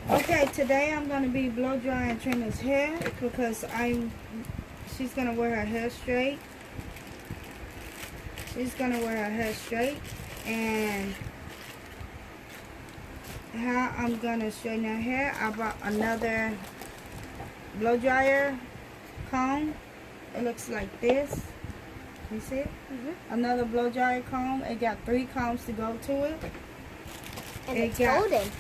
Okay, today I'm gonna be blow drying Trina's hair because she's gonna wear her hair straight. She's gonna wear her hair straight, and how I'm gonna straighten her hair, I bought another blow dryer comb. It looks like this. You see it? Another blow dryer comb. It got 3 combs to go to it. And it's golden.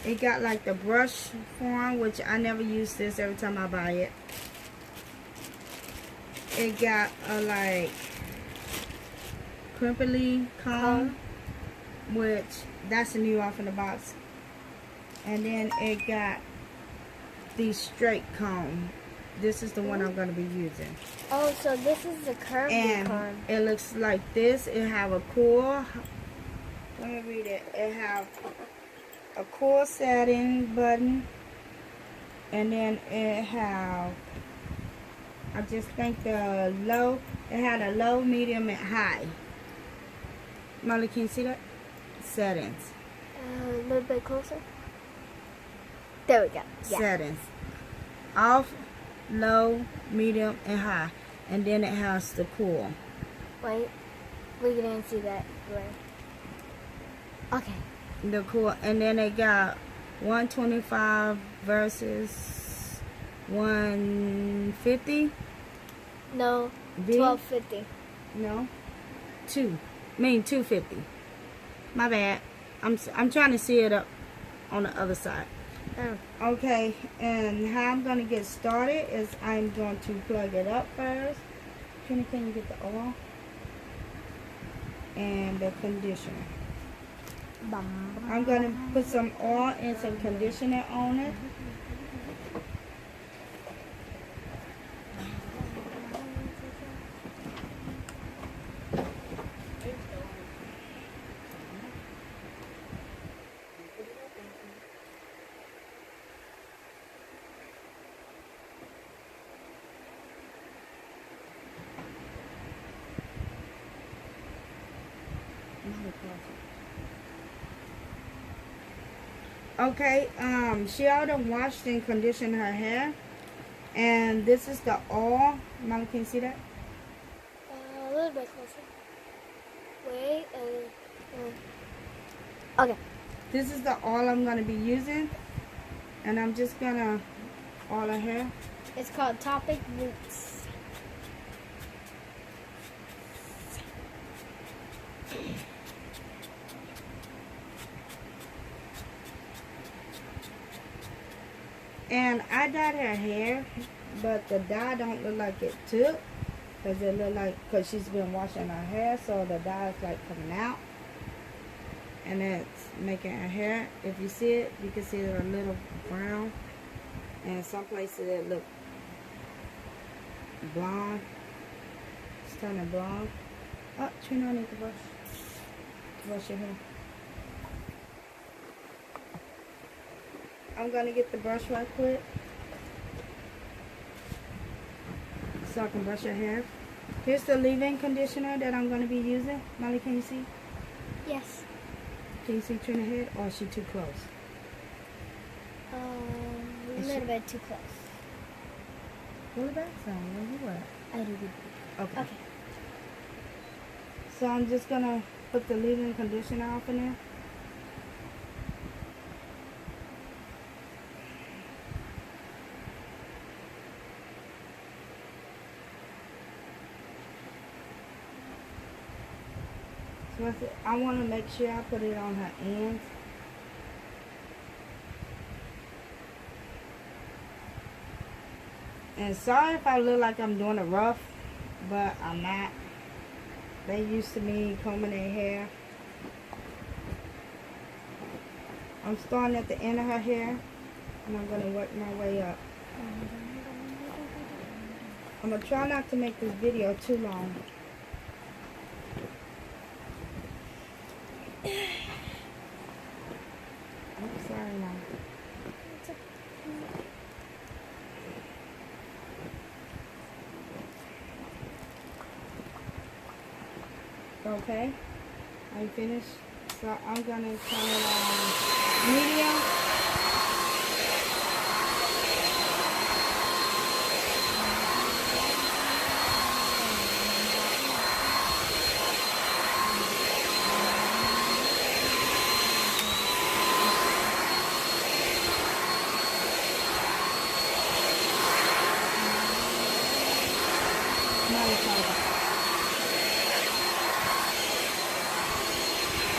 It got like the brush form, which I never use this every time I buy it. It got a like crimply comb, which that's a new off in the box. And then it got the straight comb. This is the one I'm going to be using. Oh, so this is the curvy comb. It looks like this. It have a cool, let me read it. It have a cool setting button, and then it have, I just think the low, it had a low, medium, and high. Molly, can you see that? Settings. A little bit closer. There we go. Yeah. Settings. Off, low, medium, and high. And then it has the cool. Wait, we didn't see that. Right. Okay. The cool, and then it got 125 versus 150. No, 1250. No, 250. My bad. I'm trying to see it up on the other side. Okay, and how I'm gonna get started is I'm going to plug it up first. Can you get the oil and the conditioner? I'm going to put some oil and some conditioner on it. Okay, she already washed and conditioned her hair, and this is the oil. Mama, can you see that? A little bit closer. Wait. Okay. This is the oil I'm gonna be using, and I'm just gonna oil her hair. It's called Topic Roots. And I dyed her hair, but the dye don't look like it took, because it look like, because she's been washing her hair, so the dye is like coming out, and it's making her hair, if you see it, you can see it a little brown, and some places it look blonde. It's turning blonde. Oh, Trina, I need to brush your hair. I'm gonna get the brush right quick so I can brush your hair. Here's the leave-in conditioner that I'm gonna be using. Molly, can you see? Yes. Can you see Trina's head, or is she too close? A little bit too close. Pull it back some. Where you at? A little bit. Okay. Okay. So I'm just gonna put the leave-in conditioner off in there. So I want to make sure I put it on her ends. And sorry if I look like I'm doing it rough, but I'm not. They used to me combing their hair. I'm starting at the end of her hair, and I'm going to work my way up. I'm going to try not to make this video too long. I'm sorry now. Okay, are you finished? So I'm gonna turn it on Medium.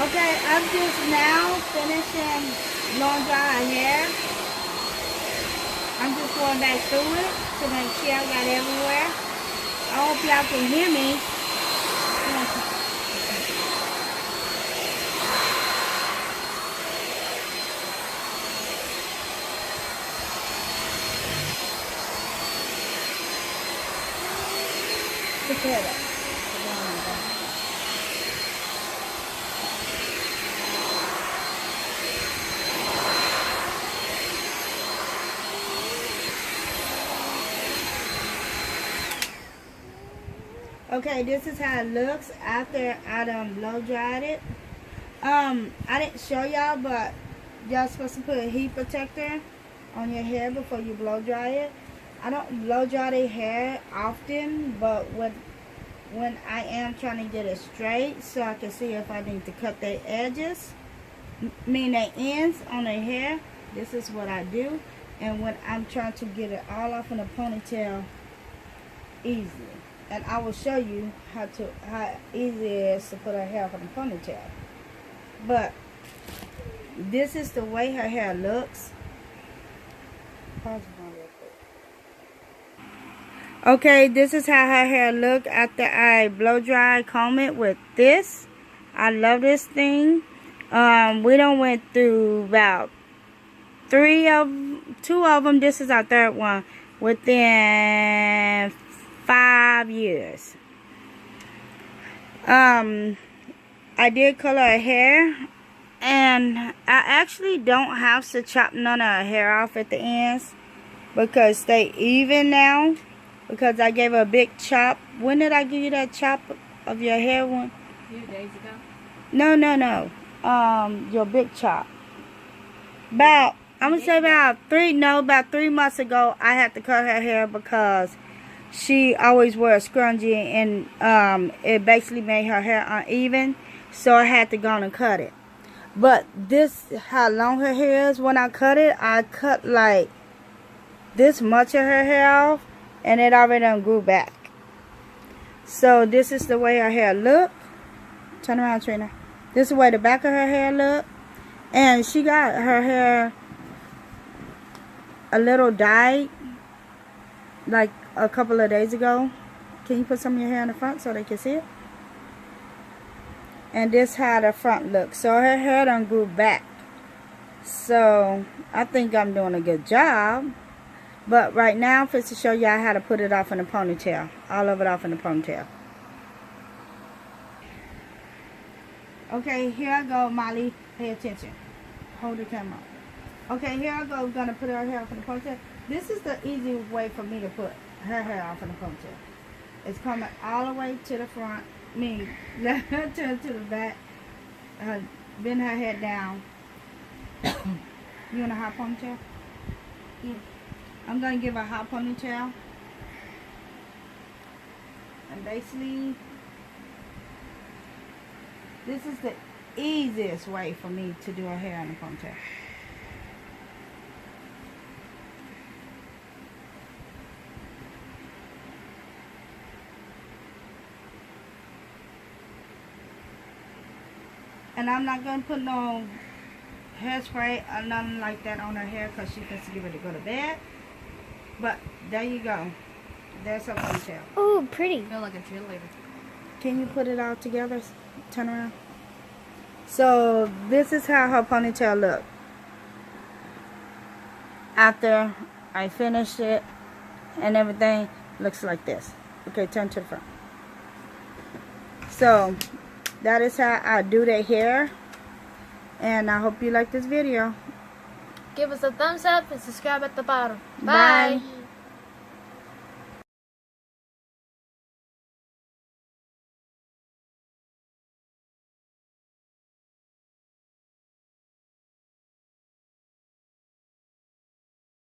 Okay, I'm just now finishing blow dry her hair. I'm just going back through it to make sure I got everywhere. I hope y'all can hear me. Okay, this is how it looks after I done blow dried it. I didn't show y'all, but y'all supposed to put a heat protector on your hair before you blow dry it. I don't blow dry their hair often, but when I am trying to get it straight so I can see if I need to cut their edges, their ends on their hair, this is what I do. And when I'm trying to get it all off in a ponytail easily. And I will show you how easy it is to put her hair up in a ponytail. But this is the way her hair looks. Okay, this is how her hair look after I blow dry comb it with this. I love this thing. We done went through about two of them. This is our third one within 5 years. I did color her hair, and I actually don't have to chop none of her hair off at the ends because they even now, because I gave her a big chop. When did I give you that chop of your hair one? A few days ago. No. Your big chop. I'm gonna say about 3 months ago, I had to cut her hair because she always wore a scrunchie, and it basically made her hair uneven, so I had to go on and cut it. But this, how long her hair is, when I cut like this much of her hair off, and it already done grew back. So this is the way her hair look. Turn around, Trina. This is the way the back of her hair look. And she got her hair a little dyed like a couple of days ago. Can you put some of your hair in the front so they can see it? And this how the front looks. So her hair done grew back. So I think I'm doing a good job. But right now I'm going to show y'all how to put it off in a ponytail. All of it off in a ponytail. Okay, here I go, Molly. Pay attention. Hold the camera. Okay, here I go. We're going to put her hair off in a ponytail. This is the easy way for me to put her hair off in a ponytail. It's coming all the way to the front. Let her turn to the back. Bend her head down. You want a hot ponytail? Yeah. I'm going to give her a hot ponytail. And basically, this is the easiest way for me to do her hair in a ponytail. And I'm not going to put no hairspray or nothing like that on her hair because she's going to get ready to go to bed. But there you go. There's her ponytail. Oh, pretty. I feel like a cheerleader. Can you put it all together? Turn around. So this is how her ponytail looked after I finished it and everything. Looks like this. Okay, turn to the front. So that is how I do their hair, and I hope you like this video. Give us a thumbs up and subscribe at the bottom. Bye. Bye.